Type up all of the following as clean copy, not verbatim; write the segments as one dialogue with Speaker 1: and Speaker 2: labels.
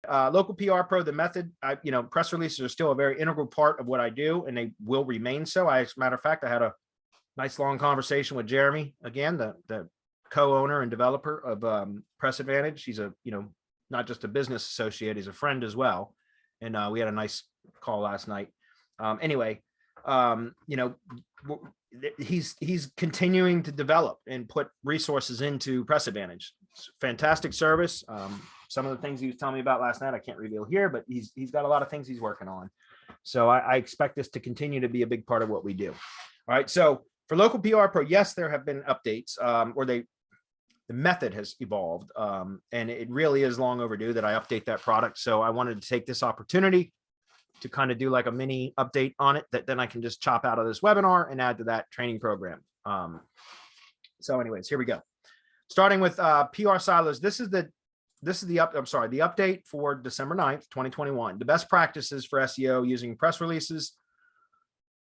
Speaker 1: Local PR Pro, the method, press releases are still a very integral part of what I do, and they will remain so. As a matter of fact, I had a nice long conversation with Jeremy, again, the co-owner and developer of Press Advantage. He's not just a business associate, he's a friend as well. And we had a nice call last night. He's continuing to develop and put resources into Press Advantage. It's fantastic service. Some of the things he was telling me about last night, I can't reveal here, but he's got a lot of things he's working on. So I expect this to continue to be a big part of what we do. All right. So for Local PR Pro, yes, there have been updates, the method has evolved, and it really is long overdue that I update that product. So I wanted to take this opportunity to kind of do like a mini update on it that then I can just chop out of this webinar and add to that training program. So anyways, here we go. Starting with PR silos. This is the update for December 9th, 2021. The best practices for SEO using press releases.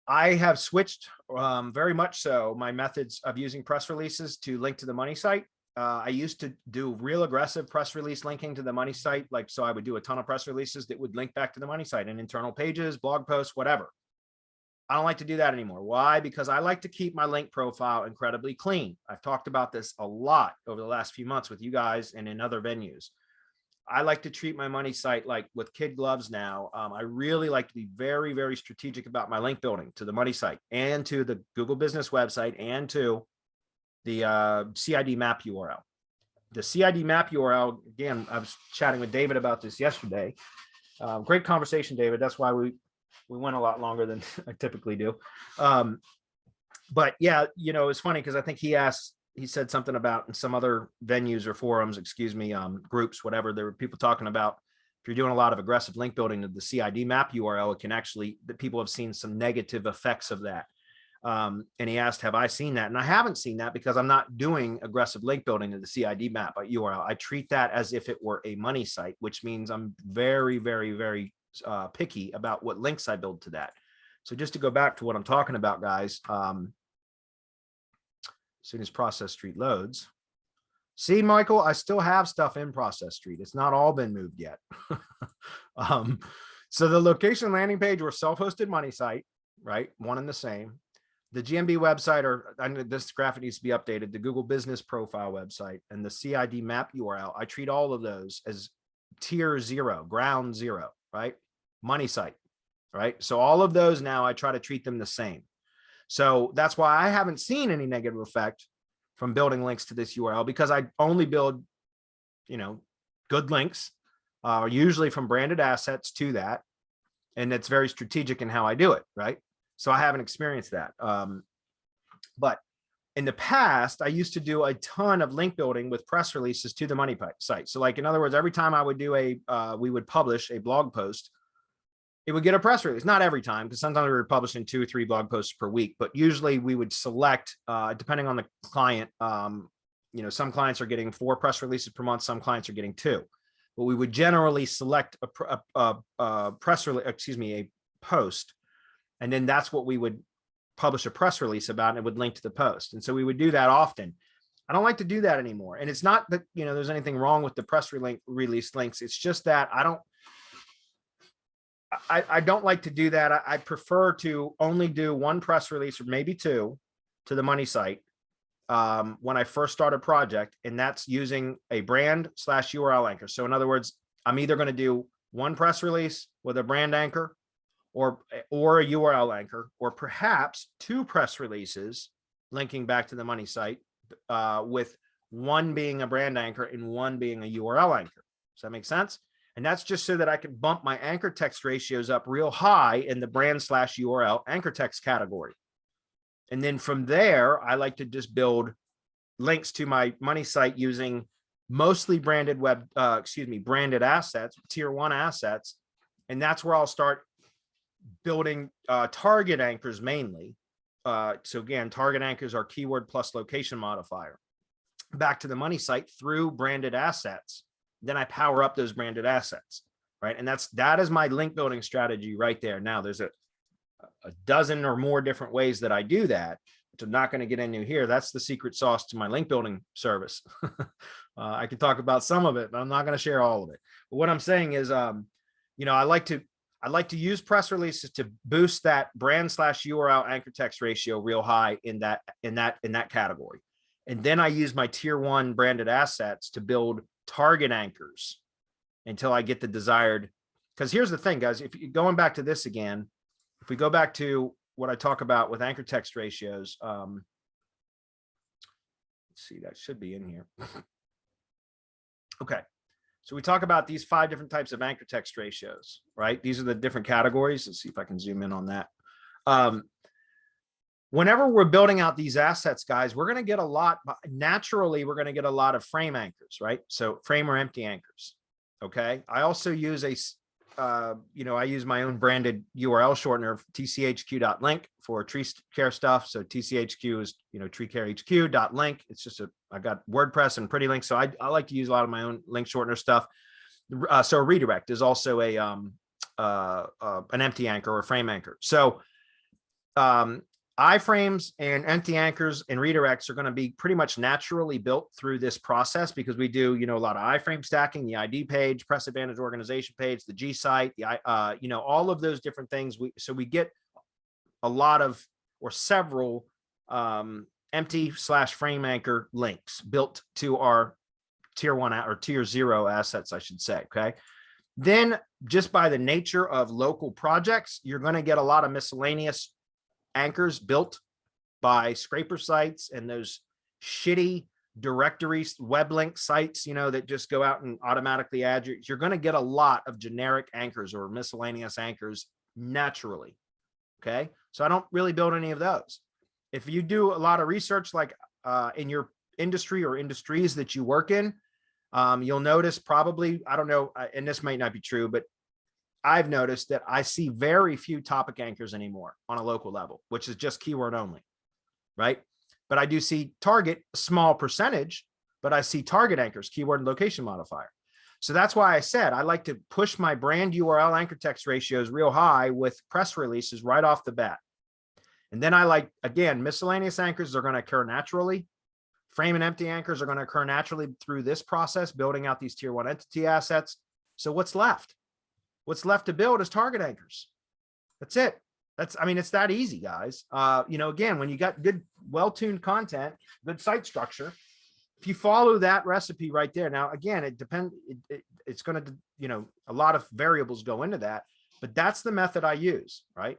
Speaker 1: I have switched very much so my methods of using press releases to link to the money site. I used to do real aggressive press release linking to the money site. So I would do a ton of press releases that would link back to the money site and internal pages, blog posts, whatever. I don't like to do that anymore. Why? Because I like to keep my link profile incredibly clean. I've talked about this a lot over the last few months with you guys and in other venues. I like to treat my money site like with kid gloves now. I really like to be very, very strategic about my link building to the money site and to the Google Business website and to the CID map URL. The CID map URL, again, I was chatting with David about this yesterday. Great conversation, David. That's why we went a lot longer than I typically do. But yeah, it's funny because I think he said something about in some other venues or forums, groups, whatever, there were people talking about if you're doing a lot of aggressive link building to the CID map URL, it can actually, that people have seen some negative effects of that. And he asked, have I seen that? And I haven't seen that because I'm not doing aggressive link building to the CID map URL. I treat that as if it were a money site, which means I'm very, very, very picky about what links I build to that. So just to go back to what I'm talking about, guys, as soon as Process Street loads. See, Michael, I still have stuff in Process Street. It's not all been moved yet. So the location landing page or self-hosted money site, right? One and the same. The GMB website, or this graphic needs to be updated, the Google Business Profile website and the CID map URL. I treat all of those as tier 0, ground 0, right? Money site, right? So all of those now, I try to treat them the same. So that's why I haven't seen any negative effect from building links to this URL, because I only build, good links, usually from branded assets to that. And it's very strategic in how I do it, right? So I haven't experienced that. But in the past, I used to do a ton of link building with press releases to the money site. So like, in other words, every time I would do we would publish a blog post, it would get a press release. Not every time, because sometimes we were publishing 2 or 3 blog posts per week, but usually we would select, depending on the client, some clients are getting 4 press releases per month. Some clients are getting 2, but we would generally select a press release, a post. And then that's what we would publish a press release about, and it would link to the post. And so we would do that often. I don't like to do that anymore. And it's not that, there's anything wrong with the press release links. It's just that I don't like to do that. I prefer to only do 1 press release or maybe 2 to the money site when I first start a project, and that's using a brand/URL anchor. So in other words, I'm either going to do 1 press release with a brand anchor or a URL anchor, or perhaps 2 press releases linking back to the money site with 1 being a brand anchor and 1 being a URL anchor. Does that make sense? And that's just so that I can bump my anchor text ratios up real high in the brand/URL anchor text category. And then from there, I like to just build links to my money site using mostly branded branded assets, tier 1 assets. And that's where I'll start building target anchors mainly. So again, target anchors are keyword plus location modifier back to the money site through branded assets. Then I power up those branded assets, right? And that is my link building strategy right there. Now there's a dozen or more different ways that I do that, which I'm not going to get into here. That's the secret sauce to my link building service. I can talk about some of it, but I'm not going to share all of it. But what I'm saying is, you know, I like to use press releases to boost that brand/URL anchor text ratio real high in that category. And then I use my tier 1 branded assets to build target anchors until I get the desired. Because here's the thing, guys, if you going back to this again, if we go back to what I talk about with anchor text ratios, let's see, that should be in here. Okay. So we talk about these 5 different types of anchor text ratios, right? These are the different categories. Let's see if I can zoom in on that. Whenever we're building out these assets, guys, we're going to get a lot, naturally, we're going to get a lot of frame anchors, right? So frame or empty anchors. Okay. I also use you know, I use my own branded URL shortener, tchq.link for tree care stuff. So tchq is, you know, treecarehq.link. It's just I got WordPress and Pretty Link. So I like to use a lot of my own link shortener stuff. So a redirect is also an empty anchor or frame anchor. So iframes and empty anchors and redirects are going to be pretty much naturally built through this process, because we do, you know, a lot of iframe stacking, the ID page, Press Advantage organization page, the G site, the you know, all of those different things. So we get a lot of, or several empty/frame anchor links built to our tier 1 or tier 0 assets, I should say. Okay. Then just by the nature of local projects, you're going to get a lot of miscellaneous anchors built by scraper sites and those shitty directories, web link sites, you know, that just go out and automatically add you're going to get a lot of generic anchors or miscellaneous anchors naturally. Okay. So I don't really build any of those. If you do a lot of research, like in your industry or industries that you work in, you'll notice probably, I don't know, and this might not be true, but I've noticed that I see very few topic anchors anymore on a local level, which is just keyword only, right? But I do see target, a small percentage, but I see target anchors, keyword and location modifier. So that's why I said I like to push my brand URL anchor text ratios real high with press releases right off the bat. And then I like, again, miscellaneous anchors are going to occur naturally. Frame and empty anchors are going to occur naturally through this process, building out these tier 1 entity assets. So what's left? What's left to build is target anchors. That's it. I mean, it's that easy, guys. You know, again, when you got good, well-tuned content, good site structure, if you follow that recipe right there. Now, again, it depends. It's going to, you know, a lot of variables go into that, but that's the method I use, right?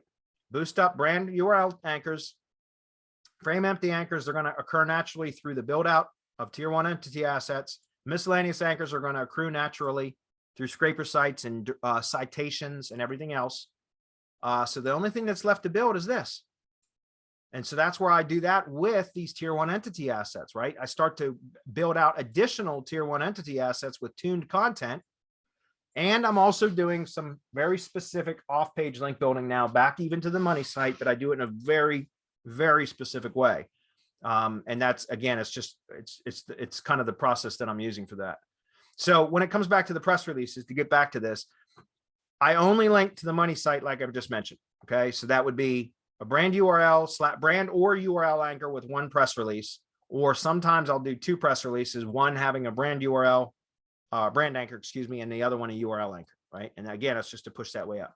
Speaker 1: Boost up brand URL anchors, frame empty anchors. They're going to occur naturally through the build out of tier 1 entity assets. Miscellaneous anchors are going to accrue naturally through scraper sites and citations and everything else. So the only thing that's left to build is this. And so that's where I do that with these tier 1 entity assets, right? I start to build out additional tier 1 entity assets with tuned content. And I'm also doing some very specific off-page link building now, back even to the money site, but I do it in a very, very specific way. And that's, again, it's kind of the process that I'm using for that. So when it comes back to the press releases, to get back to this, I only link to the money site like I've just mentioned. Okay. So that would be a brand URL, brand or URL anchor with one press release, or sometimes I'll do 2 press releases, one having a brand URL, brand anchor, excuse me, and the other one a URL anchor, right? And again, it's just to push that way up.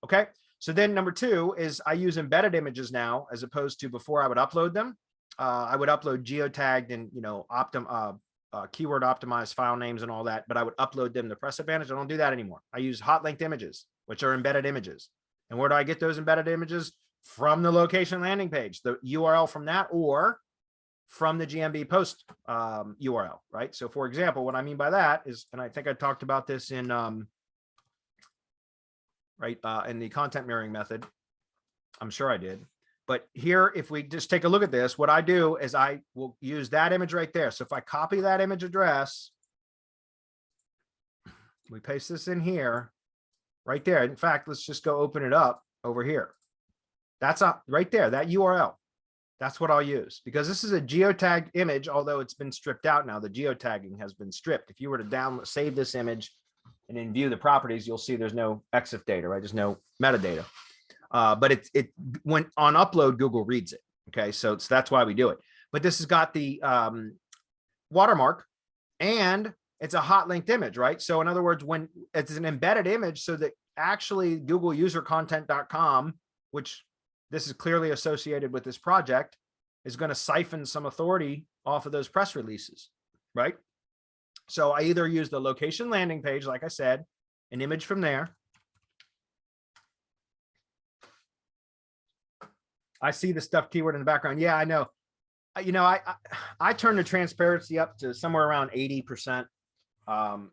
Speaker 1: Okay. So then number 2 is I use embedded images now, as opposed to before I would upload them. I would upload geotagged and, you know, keyword optimized file names and all that, but I would upload them to Press Advantage. I don't do that anymore. I use hot linked images, which are embedded images. And where do I get those embedded images? From the location landing page, the URL from that, or from the GMB post URL, right? So for example, what I mean by that is, and I think I talked about this in in the content mirroring method. I'm sure I did. But here, if we just take a look at this, what I do is I will use that image right there. So if I copy that image address, we paste this in here, right there. In fact, let's just go open it up over here. That's up right there, that URL. That's what I'll use, because this is a geotagged image, although it's been stripped out now. The geotagging has been stripped. If you were to save this image and then view the properties, you'll see there's no EXIF data, right? There's no metadata. But it when on upload, Google reads it, Okay, so that's why we do it. But this has got the watermark, and it's a hot linked image, right? So in other words, when it's an embedded image, so that actually googleusercontent.com, which this is clearly associated with this project, is going to siphon some authority off of those press releases, right? So I either use the location landing page, like I said, an image from there. I see the stuff keyword in the background. Yeah, I know. You know, I turn the transparency up to somewhere around 80%. I'm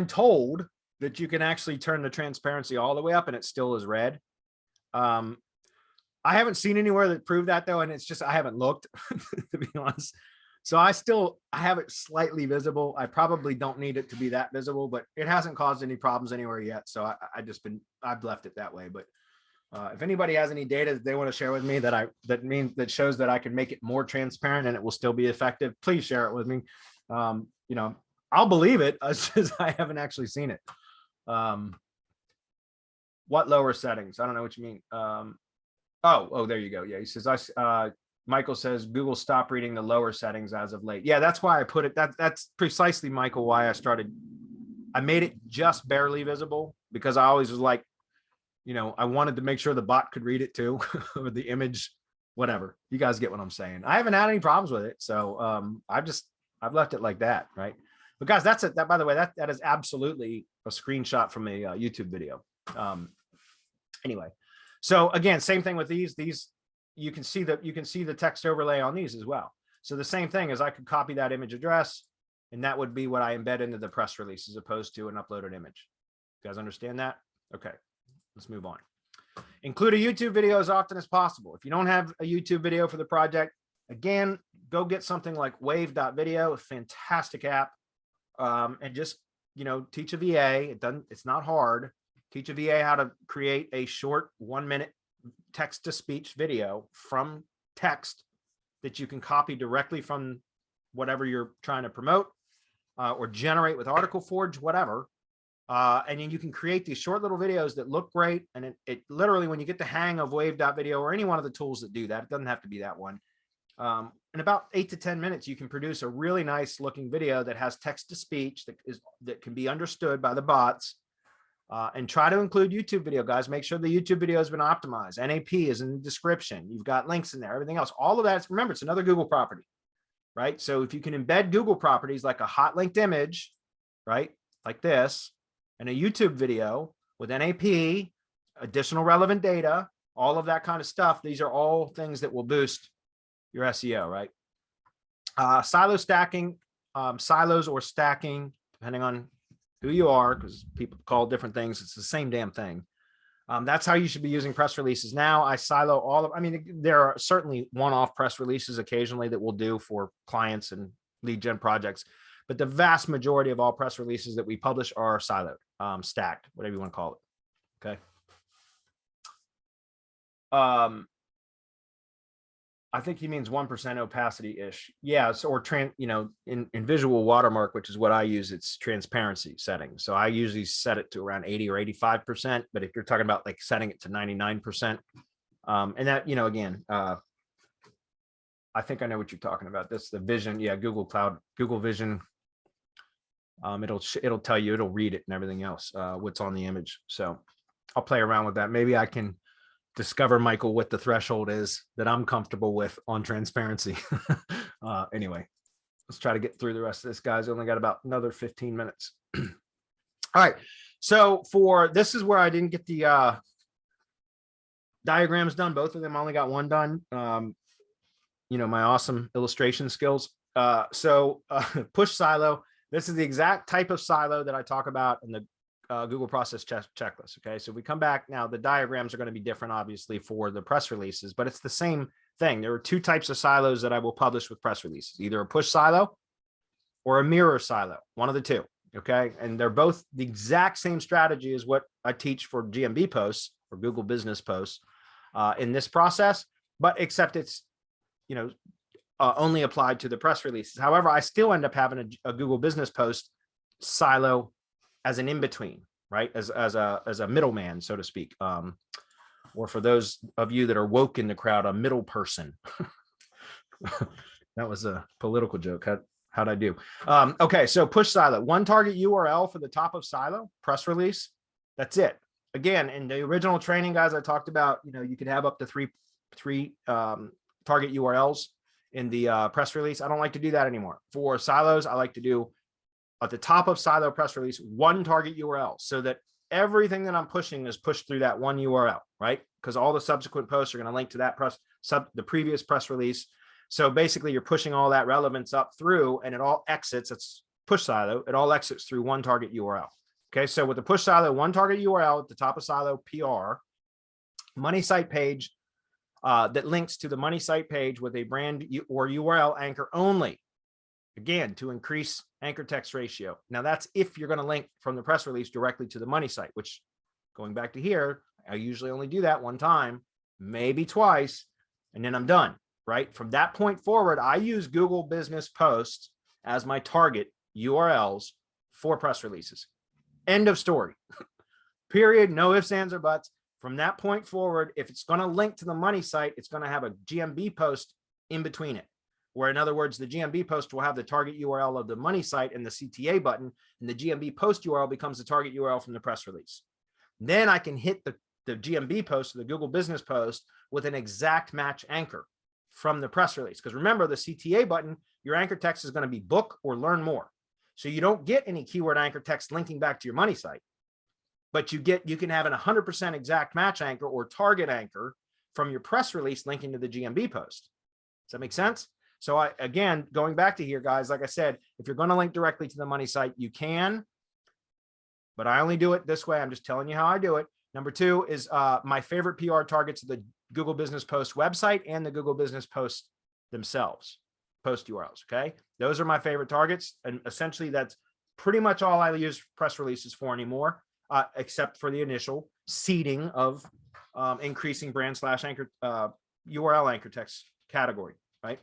Speaker 1: told that you can actually turn the transparency all the way up and it still is red. I haven't seen anywhere that proved that though, and it's just I haven't looked to be honest. So I have it slightly visible. I probably don't need it to be that visible, but it hasn't caused any problems anywhere yet. So I've left it that way. But if anybody has any data that they want to share with me that shows that I can make it more transparent and it will still be effective, please share it with me. You know, I'll believe it. It's just I haven't actually seen it. What lower settings? I don't know what you mean. Oh, there you go. Yeah, he says Michael says Google stopped reading the lower settings as of late. Yeah, that's why I put it. That's precisely, Michael, why I made it just barely visible, because I always was like, you know, I wanted to make sure the bot could read it too, or the image, whatever. You guys get what I'm saying. I haven't had any problems with it. So I've left it like that, right? But guys, that's it. That, by the way, that is absolutely a screenshot from a YouTube video. Anyway, so again, same thing with these you can see the text overlay on these as well. So the same thing is I could copy that image address, and that would be what I embed into the press release as opposed to an uploaded image. You guys understand that? Okay. Let's move on. Include a YouTube video as often as possible. If you don't have a YouTube video for the project, again, go get something like wave.video, a fantastic app, and just, you know, teach a VA. It's not hard. Teach a VA how to create a short 1-minute text to speech video from text that you can copy directly from whatever you're trying to promote, or generate with Article Forge, whatever. And then you can create these short little videos that look great. And it literally, when you get the hang of wave.video or any one of the tools that do that, it doesn't have to be that one. In about 8 to 10 minutes, you can produce a really nice looking video that has text to speech that can be understood by the bots. And try to include YouTube video, guys. Make sure the YouTube video has been optimized. NAP is in the description. You've got links in there, everything else. All of that, remember, it's another Google property, right? So if you can embed Google properties like a hot linked image, right, like this, and a YouTube video with NAP, additional relevant data, all of that kind of stuff, these are all things that will boost your SEO, right? Silo stacking, silos or stacking, depending on who you are, because people call different things. It's the same damn thing. That's how you should be using press releases. Now I silo all of, I mean, there are certainly one-off press releases occasionally that we'll do for clients and lead gen projects, but the vast majority of all press releases that we publish are siloed, stacked, whatever you want to call it. Okay. I think he means 1% opacity-ish. Yeah, so, or in visual watermark, which is what I use, it's transparency settings. So I usually set it to around 80 or 85%. But if you're talking about like setting it to 99%, and that, again, I think I know what you're talking about. This the vision, yeah, Google Cloud, Google Vision. It'll tell you, it'll read it and everything else, what's on the image. So I'll play around with that. Maybe I can discover, Michael, what the threshold is that I'm comfortable with on transparency. Anyway, let's try to get through the rest of this, guys. Only got about another 15 minutes. All right. So this is where I didn't get the diagrams done. Both of them, I only got one done. My awesome illustration skills. Push silo. This is the exact type of silo that I talk about in the Google process checklist. Okay, so we come back now. The diagrams are going to be different, obviously, for the press releases, but it's the same thing. There are two types of silos that I will publish with press releases: either a push silo or a mirror silo. One of the two. Okay, and they're both the exact same strategy as what I teach for GMB posts or Google Business posts in this process, but except it's only applied to the press releases. However, I still end up having a Google Business post silo as an in-between, right? As a middleman, so to speak, or or for those of you that are woke in the crowd, a middle person. That was a political joke. How'd I do? Okay, so push silo, one target URL for the top of silo, press release. That's it. Again, in the original training, guys, I talked about, you could have up to three target URLs in the press release. I don't like to do that anymore. For silos, I like to do at the top of silo press release, one target URL, so that everything that I'm pushing is pushed through that one URL, right? Because all the subsequent posts are going to link to that the previous press release. So basically you're pushing all that relevance up through, and it all exits. It's push silo. It all exits through one target URL. Okay. So with the push silo, one target URL at the top of silo PR, money site page that links to the money site page with a brand or URL anchor only. Again, to increase anchor text ratio. Now that's if you're going to link from the press release directly to the money site, which, going back to here, I usually only do that one time, maybe twice, and then I'm done, right? From that point forward, I use Google Business Posts as my target URLs for press releases. End of story. Period. No ifs, ands, or buts. From that point forward, if it's going to link to the money site, it's going to have a GMB post in between it. Where, in other words, the GMB post will have the target URL of the money site and the CTA button, and the GMB post URL becomes the target URL from the press release. Then I can hit the GMB post, the Google Business Post, with an exact match anchor from the press release. Because remember, the CTA button, your anchor text is going to be book or learn more. So you don't get any keyword anchor text linking back to your money site, but you can have an 100% exact match anchor or target anchor from your press release linking to the GMB post. Does that make sense? So again, going back to here, guys, like I said, if you're going to link directly to the money site, you can, but I only do it this way. I'm just telling you how I do it. Number two is my favorite PR targets of the Google Business Post website and the Google Business Post themselves, post URLs. Okay. Those are my favorite targets. And essentially that's pretty much all I use press releases for anymore, except for the initial seeding of increasing brand / anchor URL anchor text category, right?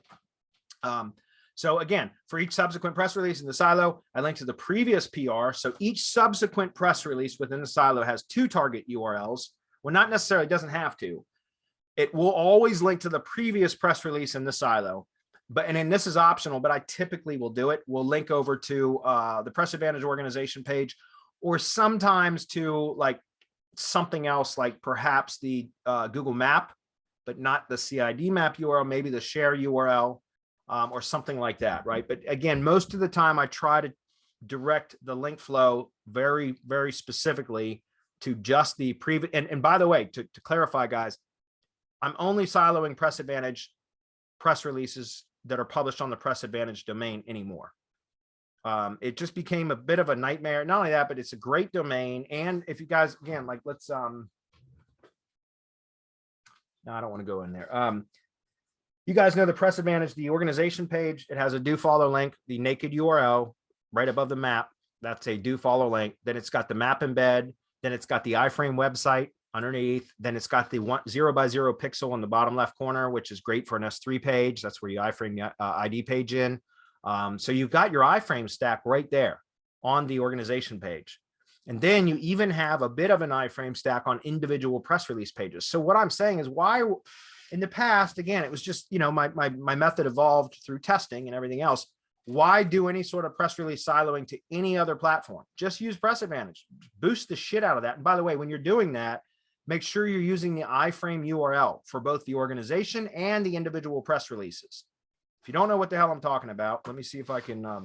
Speaker 1: So again, for each subsequent press release in the silo, I link to the previous PR. So each subsequent press release within the silo has two target URLs. Well, not necessarily, it doesn't have to. It will always link to the previous press release in the silo. And then this is optional, but I typically will do it. We'll link over to the Press Advantage organization page, or sometimes to like something else, like perhaps the Google Map, but not the CID map URL, maybe the share URL. Or something like that, right? But again, most of the time I try to direct the link flow very, very specifically to just the previous. And by the way, to clarify, guys, I'm only siloing Press Advantage press releases that are published on the Press Advantage domain anymore. It just became a bit of a nightmare. Not only that, but it's a great domain. And if you guys, again, like let's, no, I don't want to go in there. You guys know the Press Advantage, the organization page, it has a do follow link, the naked URL right above the map. That's a do follow link. Then it's got the map embed. Then it's got the iframe website underneath. Then it's got the 0x0 pixel in the bottom left corner, which is great for an S3 page. That's where you iframe the ID page in. So you've got your iframe stack right there on the organization page. And then you even have a bit of an iframe stack on individual press release pages. So what I'm saying is, why in the past, again, it was just, my method evolved through testing and everything else. Why do any sort of press release siloing to any other platform? Just use Press Advantage, boost the shit out of that. And by the way, when you're doing that, make sure you're using the iframe URL for both the organization and the individual press releases. If you don't know what the hell I'm talking about, let me see if I can, let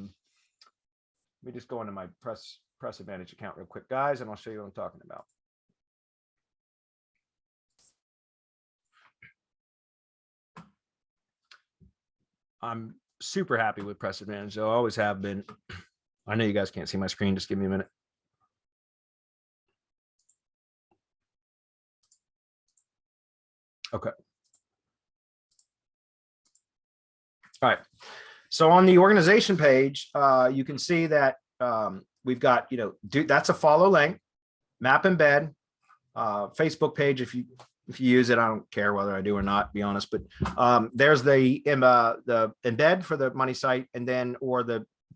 Speaker 1: me just go into my Press Advantage account real quick, guys, and I'll show you what I'm talking about. I'm super happy with Press Advantage. I always have been. I know you guys can't see my screen. Just give me a minute. Okay. All right. So on the organization page, you can see that we've got, that's a follow link, map embed, Facebook page. If you use it, I don't care whether I do or not, be honest, but there's the embed for the money site, and then,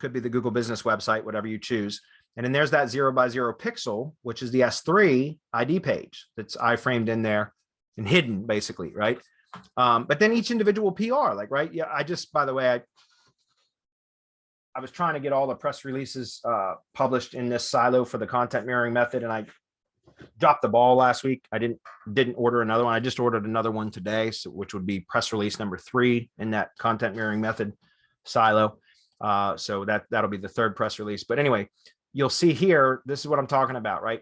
Speaker 1: could be the Google Business website, whatever you choose. And then there's that 0x0 pixel, which is the S3 ID page that's iframed in there and hidden basically, right? But then each individual PR, like, right. Yeah. By the way, I was trying to get all the press releases published in this silo for the content mirroring method, and I dropped the ball last week. I didn't order another one. I just ordered another one today, which would be press release number 3 in that content mirroring method silo. So that'll be the 3rd press release. But anyway, you'll see here, this is what I'm talking about, right?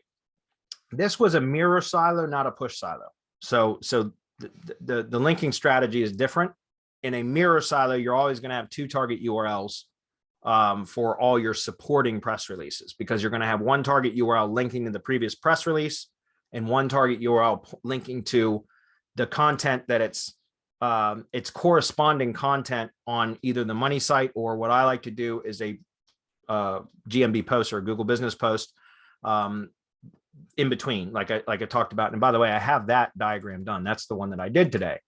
Speaker 1: This was a mirror silo, not a push silo. So the linking strategy is different. In a mirror silo, you're always going to have 2 target URLs for all your supporting press releases, because you're going to have one target URL linking to the previous press release and one target URL linking to the content that it's corresponding content on either the money site, or what I like to do is a GMB post or a Google business post in between, like I talked about. And by the way, I have that diagram done. That's the one that I did today.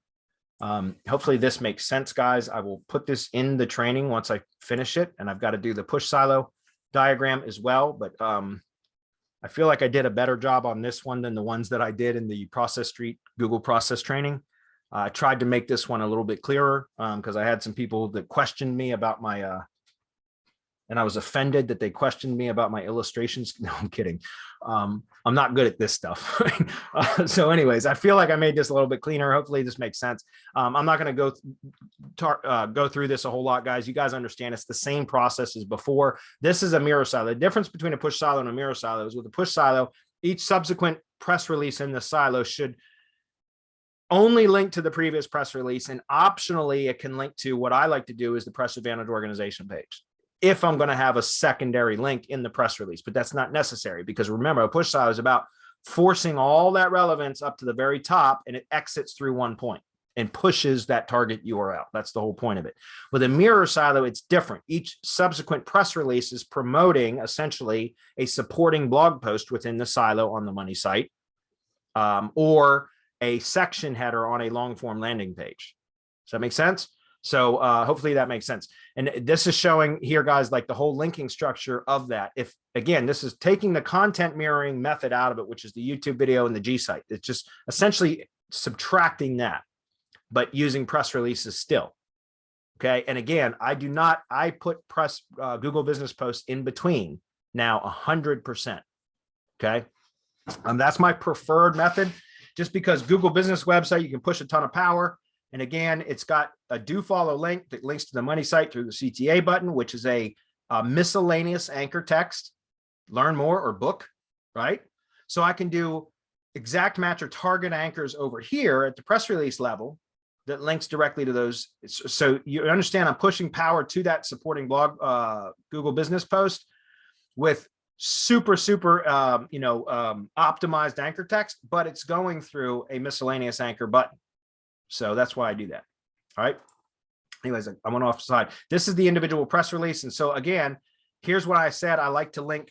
Speaker 1: Hopefully this makes sense, guys. I will put this in the training once I finish it, and I've got to do the push silo diagram as well. But I feel like I did a better job on this one than the ones that I did in the Process Street Google process training. I tried to make this one a little bit clearer because I had some people that questioned me about my, and I was offended that they questioned me about my illustrations. No, I'm kidding. I'm not good at this stuff. So anyways, I feel like I made this a little bit cleaner. Hopefully this makes sense. I'm not going to go through this a whole lot, guys. You guys understand it's the same process as before. This is a mirror silo. The difference between a push silo and a mirror silo is with a push silo, each subsequent press release in the silo should only link to the previous press release. And optionally, it can link to what I like to do is the Press Advantage organization page, if I'm going to have a secondary link in the press release. But that's not necessary, because remember, a push silo is about forcing all that relevance up to the very top, and it exits through one point and pushes that target URL. That's the whole point of it. With a mirror silo, it's different. Each subsequent press release is promoting essentially a supporting blog post within the silo on the money site, or a section header on a long form landing page. Does that make sense? So hopefully that makes sense. And this is showing here, guys, like the whole linking structure of that. If, again, this is taking the content mirroring method out of it, which is the YouTube video and the G site. It's just essentially subtracting that, but using press releases still. Okay. And again, I put Google business posts in between now 100%. Okay. That's my preferred method, just because Google business website, you can push a ton of power. And again, it's got a do follow link that links to the money site through the CTA button, which is a miscellaneous anchor text, learn more or book, right? So I can do exact match or target anchors over here at the press release level that links directly to those. So you understand I'm pushing power to that supporting blog Google business post with super optimized anchor text, but it's going through a miscellaneous anchor button. So that's why I do that. All right. Anyways, I went off the side. This is the individual press release. And so again, here's what I said. I like to link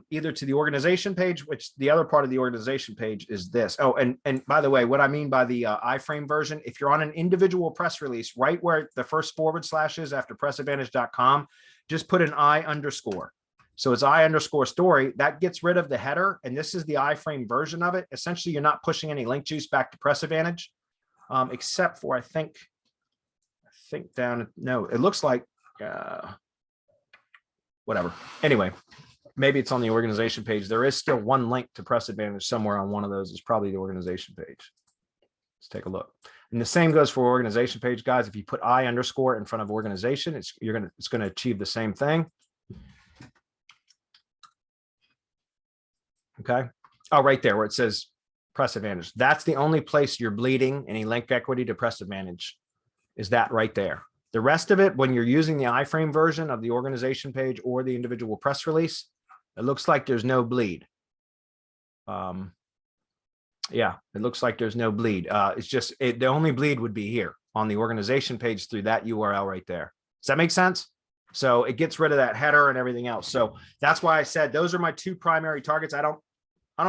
Speaker 1: either to the organization page, which the other part of the organization page is this. Oh, and by the way, what I mean by the iframe version, if you're on an individual press release, right where the first / is after pressadvantage.com, just put an I underscore. So it's I underscore story. That gets rid of the header. And this is the iframe version of it. Essentially, you're not pushing any link juice back to Press Advantage. Except for, I think down, no, it looks like, whatever. Anyway, maybe it's on the organization page. There is still one link to Press Advantage somewhere on one of those. It's probably the organization page. Let's take a look. And the same goes for organization page, guys. If you put I underscore in front of organization, it's going to achieve the same thing. Okay. Oh, right there where it says Press Advantage. That's the only place you're bleeding any link equity to Press Advantage, is that right there. The rest of it, when you're using the iframe version of the organization page or the individual press release, it looks like there's no bleed. Yeah, it looks like there's no bleed. It's just the only bleed would be here on the organization page through that URL right there. Does that make sense? So it gets rid of that header and everything else. So that's why I said those are my 2 primary targets. I don't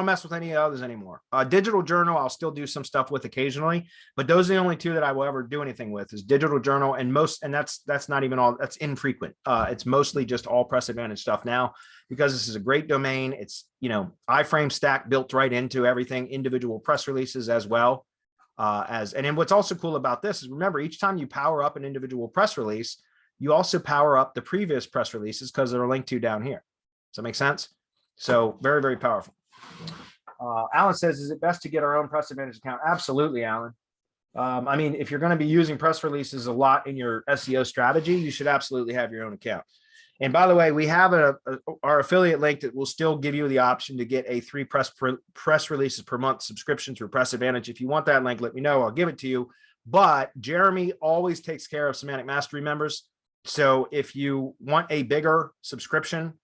Speaker 1: mess with any others anymore. Digital journal, I'll still do some stuff with occasionally, but those are the only 2 that I will ever do anything with, is digital journal and that's not even all, that's infrequent. It's mostly just all Press Advantage stuff now, because this is a great domain. It's, iframe stack built right into everything, individual press releases as well. And then what's also cool about this is, remember, each time you power up an individual press release, you also power up the previous press releases because they're linked to down here. Does that make sense? So very, very powerful. Alan says, is it best to get our own Press Advantage account? Absolutely, Alan. I mean, if you're going to be using press releases a lot in your SEO strategy, you should absolutely have your own account. And by the way, we have our affiliate link that will still give you the option to get a 3 press releases per month subscription through Press Advantage. If you want that link, let me know. I'll give it to you. But Jeremy always takes care of Semantic Mastery members. So if you want a bigger subscription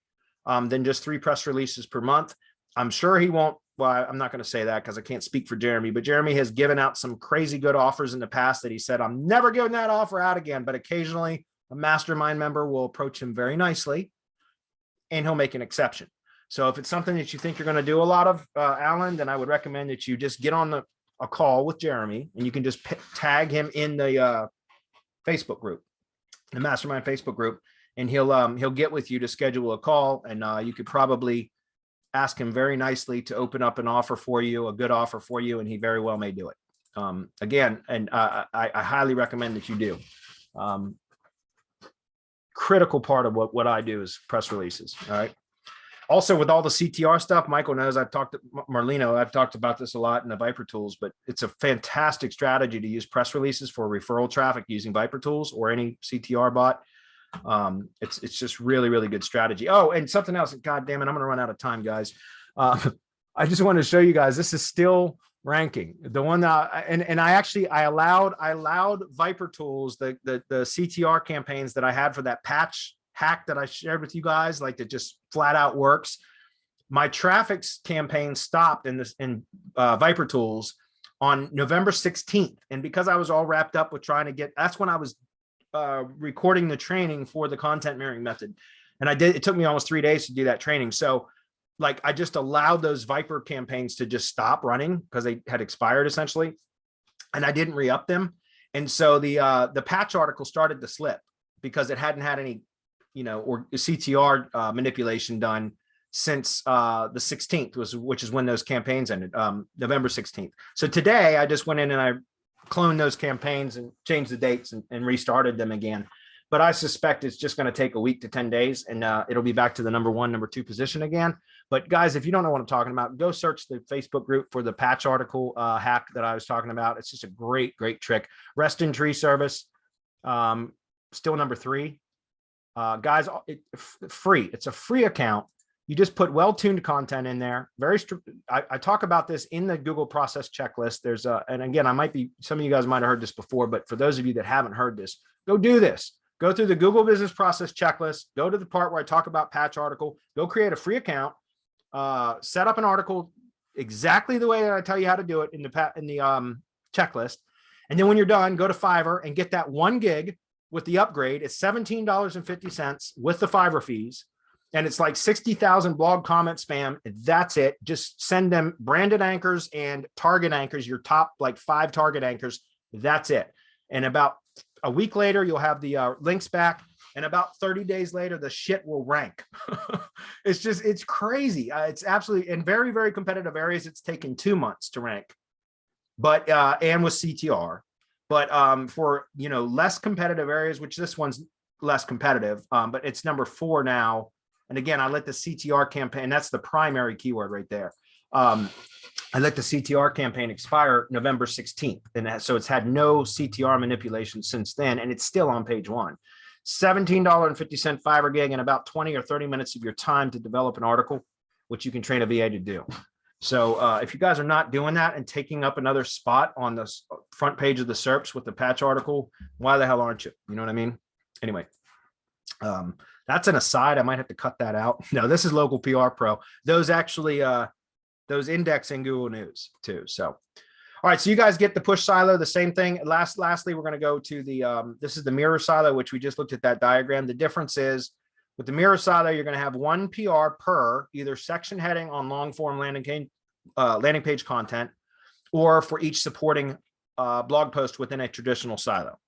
Speaker 1: than just 3 press releases per month, I'm sure he won't. Well, I'm not going to say that because I can't speak for Jeremy, but Jeremy has given out some crazy good offers in the past that he said, I'm never giving that offer out again. But occasionally a mastermind member will approach him very nicely and he'll make an exception. So if it's something that you think you're going to do a lot of, Alan, then I would recommend that you just get on a call with Jeremy, and you can just tag him in the Facebook group, the mastermind Facebook group, and he'll get with you to schedule a call. And you could probably ask him very nicely to open up an offer for you, a good offer for you, and he very well may do it. Again, and I highly recommend that you do. Critical part of what I do is press releases. All right. Also, with all the CTR stuff, Michael knows I've talked about this a lot in the Viper tools, but it's a fantastic strategy to use press releases for referral traffic using Viper tools or any CTR bot. It's just really, really good strategy. Oh, and something else. God damn it, I'm going to run out of time, guys. I just want to show you guys, this is still ranking. The one that I allowed Viper tools, the CTR campaigns that I had for that patch hack that I shared with you guys, like that just flat out works. My traffic campaign stopped in Viper tools on November 16th. And because I was all wrapped up with trying to get, that's when I was recording the training for the content mirroring method. And it took me almost 3 days to do that training. So like, I just allowed those Viper campaigns to just stop running because they had expired essentially. And I didn't re-up them. And so the patch article started to slip because it hadn't had any, or CTR manipulation done since the 16th, which is when those campaigns ended, November 16th. So today I just went in and I cloned those campaigns and changed the dates and restarted them again. But I suspect it's just going to take a week to 10 days and it'll be back to the number 1, number 2 position again. But guys, if you don't know what I'm talking about, go search the Facebook group for the patch article hack that I was talking about. It's just a great, great trick. Rest in tree service, still number 3. Guys, free. It's a free account. You just put well-tuned content in there. I talk about this in the Google process checklist. There's and again, some of you guys might have heard this before, but for those of you that haven't heard this, go do this. Go through the Google business process checklist, go to the part where I talk about patch article, go create a free account, set up an article exactly the way that I tell you how to do it in the checklist. And then when you're done, go to Fiverr and get that 1 gig with the upgrade. It's $17.50 with the Fiverr fees. And it's like 60,000 blog comment spam. That's it. Just send them branded anchors and target anchors, your top like 5 target anchors. That's it. And about a week later, you'll have the links back. And about 30 days later, the shit will rank. It's crazy. It's absolutely, in very, very competitive areas, it's taken 2 months to rank. But, and with CTR. But for, less competitive areas, which this one's less competitive, but it's number 4 now. And again, I let the CTR campaign, that's the primary keyword right there. I let the CTR campaign expire November 16th. And so it's had no CTR manipulation since then. And it's still on page 1. $17.50 Fiverr gig and about 20 or 30 minutes of your time to develop an article, which you can train a VA to do. So if you guys are not doing that and taking up another spot on the front page of the SERPs with the patch article, why the hell aren't you? You know what I mean? Anyway, that's an aside. I might have to cut that out. No, this is Local PR Pro. Those actually, those index in Google News too. So, all right. So you guys get the push silo, the same thing. Lastly, we're going to go to the, this is the mirror silo, which we just looked at that diagram. The difference is with the mirror silo, you're going to have 1 PR per either section heading on long form landing page content, or for each supporting blog post within a traditional silo.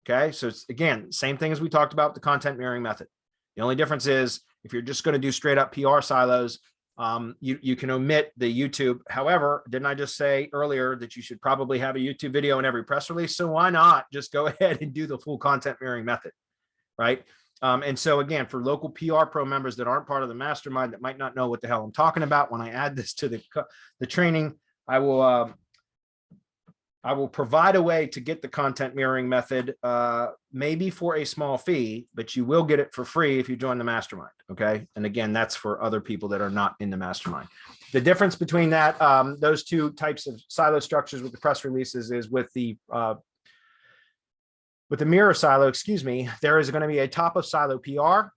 Speaker 1: Okay. So it's, again, same thing as we talked about the content mirroring method. The only difference is if you're just going to do straight up PR silos, You can omit the YouTube. However, didn't I just say earlier that you should probably have a YouTube video in every press release? So why not just go ahead and do the full content mirroring method, right? And so again, for local PR Pro members that aren't part of the mastermind that might not know what the hell I'm talking about, when I add this to the training, I will provide a way to get the content mirroring method, maybe for a small fee, but you will get it for free if you join the mastermind. Okay. And again, that's for other people that are not in the mastermind. The difference between that, those two types of silo structures with the press releases is with the mirror silo, excuse me, there is going to be a top of silo PR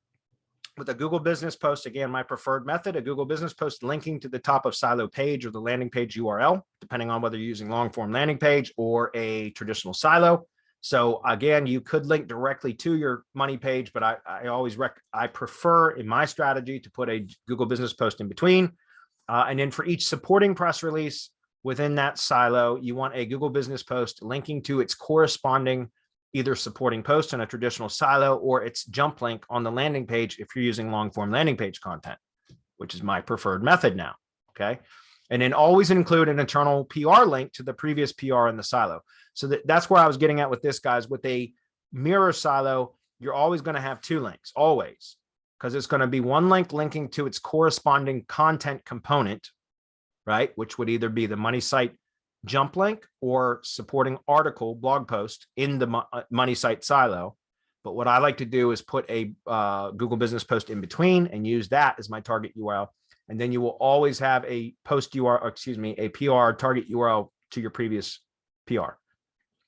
Speaker 1: with a Google business post. Again, my preferred method, a Google business post linking to the top of silo page or the landing page URL, depending on whether you're using long form landing page or a traditional silo. So again, you could link directly to your money page, but I prefer in my strategy to put a Google business post in between. And then for each supporting press release within that silo, you want a Google business post linking to its corresponding either supporting post in a traditional silo or its jump link on the landing page if you're using long form landing page content, which is my preferred method now. Okay. And then always include an internal PR link to the previous PR in the silo. So that's where I was getting at with this, guys. With a mirror silo, you're always going to have two links, always, because it's going to be one link linking to its corresponding content component, right? Which would either be the money site jump link or supporting article blog post in the money site silo. But what I like to do is put a Google business post in between and use that as my target URL. And then you will always have a post URL, excuse me, a PR target URL to your previous PR.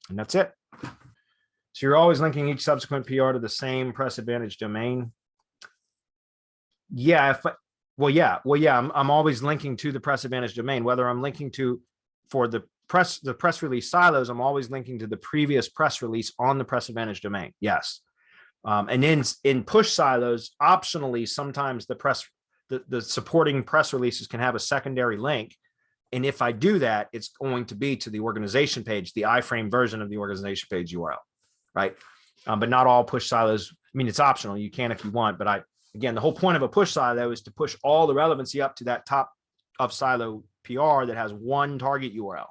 Speaker 1: And that's it. So you're always linking each subsequent PR to the same Press Advantage domain. Yeah. I'm always linking to the Press Advantage domain, whether I'm linking to for the press release silos, I'm always linking to the previous press release on the Press Advantage domain. Yes. And then in push silos, optionally, sometimes the supporting press releases can have a secondary link. And if I do that, it's going to be to the organization page, the iframe version of the organization page URL, right? But not all push silos. I mean, it's optional. You can if you want, but again, the whole point of a push silo is to push all the relevancy up to that top of silo PR that has one target URL.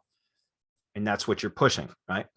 Speaker 1: And that's what you're pushing, right?